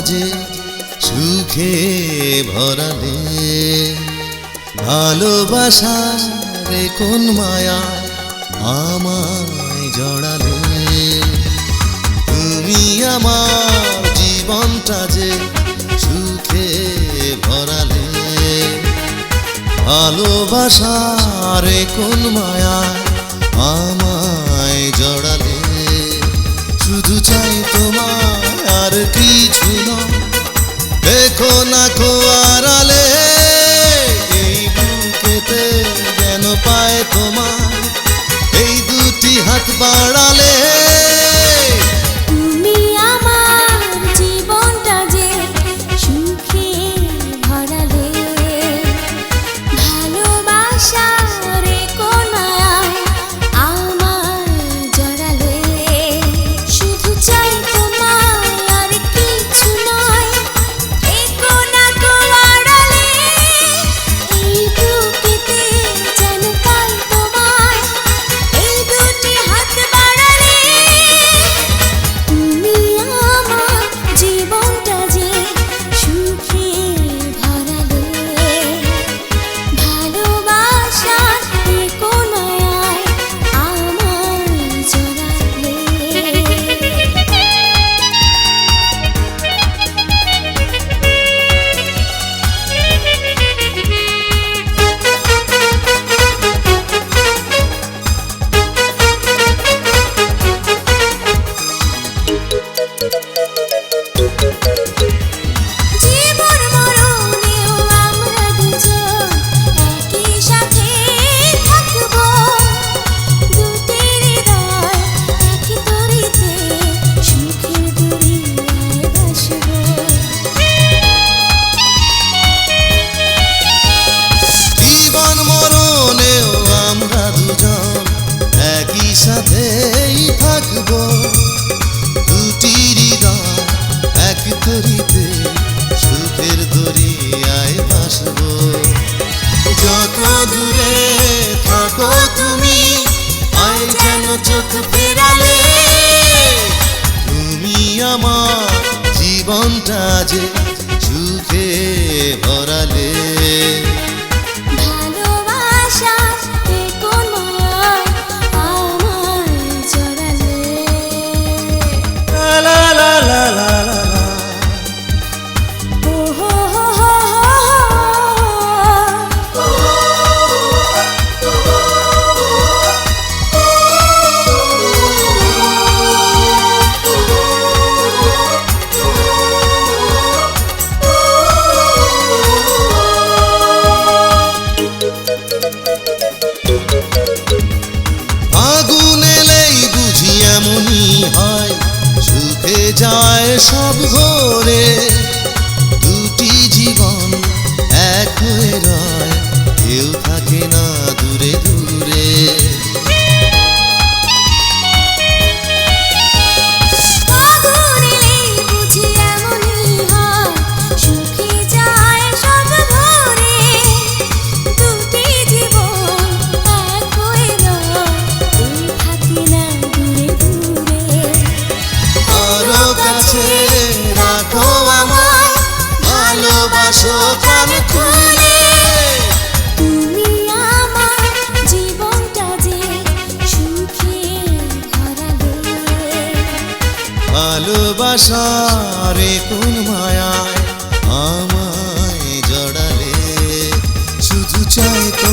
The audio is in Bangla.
যে সুখে ভরালে, ভালোবাসার কোন মায়া আমায় জড়ালে। তুমি আমার জীবনটা যে সুখে ভরালে, ভালোবাসার কোন মায়া আমায় জড়ালে। শুধু চাই তোমার আর কিছু নয়, দেখো না কো আড়ালে। এই বুকেতে যেন পায় তোমার এই দুটি হাত বাড়ালে। তুমি আমার জীবনটা যে সুখে ভরালে, ভালোবাসার কোন মায়ায় আমায় জড়ালে। শুধু চাই তোমার আর কিছু নয়, দেখো না কো আড়ালে। এই বুকেতে যেন পাই তোমার এই দুটি হাত বাড়ালে। তুমি আমার জীবনটা যে সুখে ভরালে, ভালোবাসার কোন মায়ায় আমায় জড়ালে। জীবন মরণেও আমরা দুজন একই সাথে থাকবো, দুটি হৃদয় একই তরিতে সুখের দরিয়ায় ভাসবো। জীবন মরণেও আমরা দুজন একই সাথেই থাকবো, দুটি হৃদয় এক তরিতে সুখের দরিয়ায় ভাসবো। যত দূরে থাকো তুমি আয় যেন চোখ ফেরালে। তুমি আমার জীবনটা যে সুখে ভরালে, ভালোবাসার কোন মায়ায় আমায় জড়ালে। লা লা লা লা লা লা লা। ও হো হো হো আগুন এলেই বুঝি এমনই হয়, সুখে যায় সব ঘরে। দুটি জীবন এক হয়ে রয়, কেউ থাকে না দূরে দূরে। আগুন এলেই বুঝি এমনই হয়, সুখে যায় সব ঘরে। দুটি জীবন এক হয়ে রয়, কেউ থাকে না দূরে দূরে। আরো কাছে রাখো আমায়, ভালোবাসো প্রাণ খুলে। তুমি আমার জীবনটা যে সুখে ভরালে, ভালোবাসার কোন মায়ায় আমায় জড়ালে। শুধু চাই তো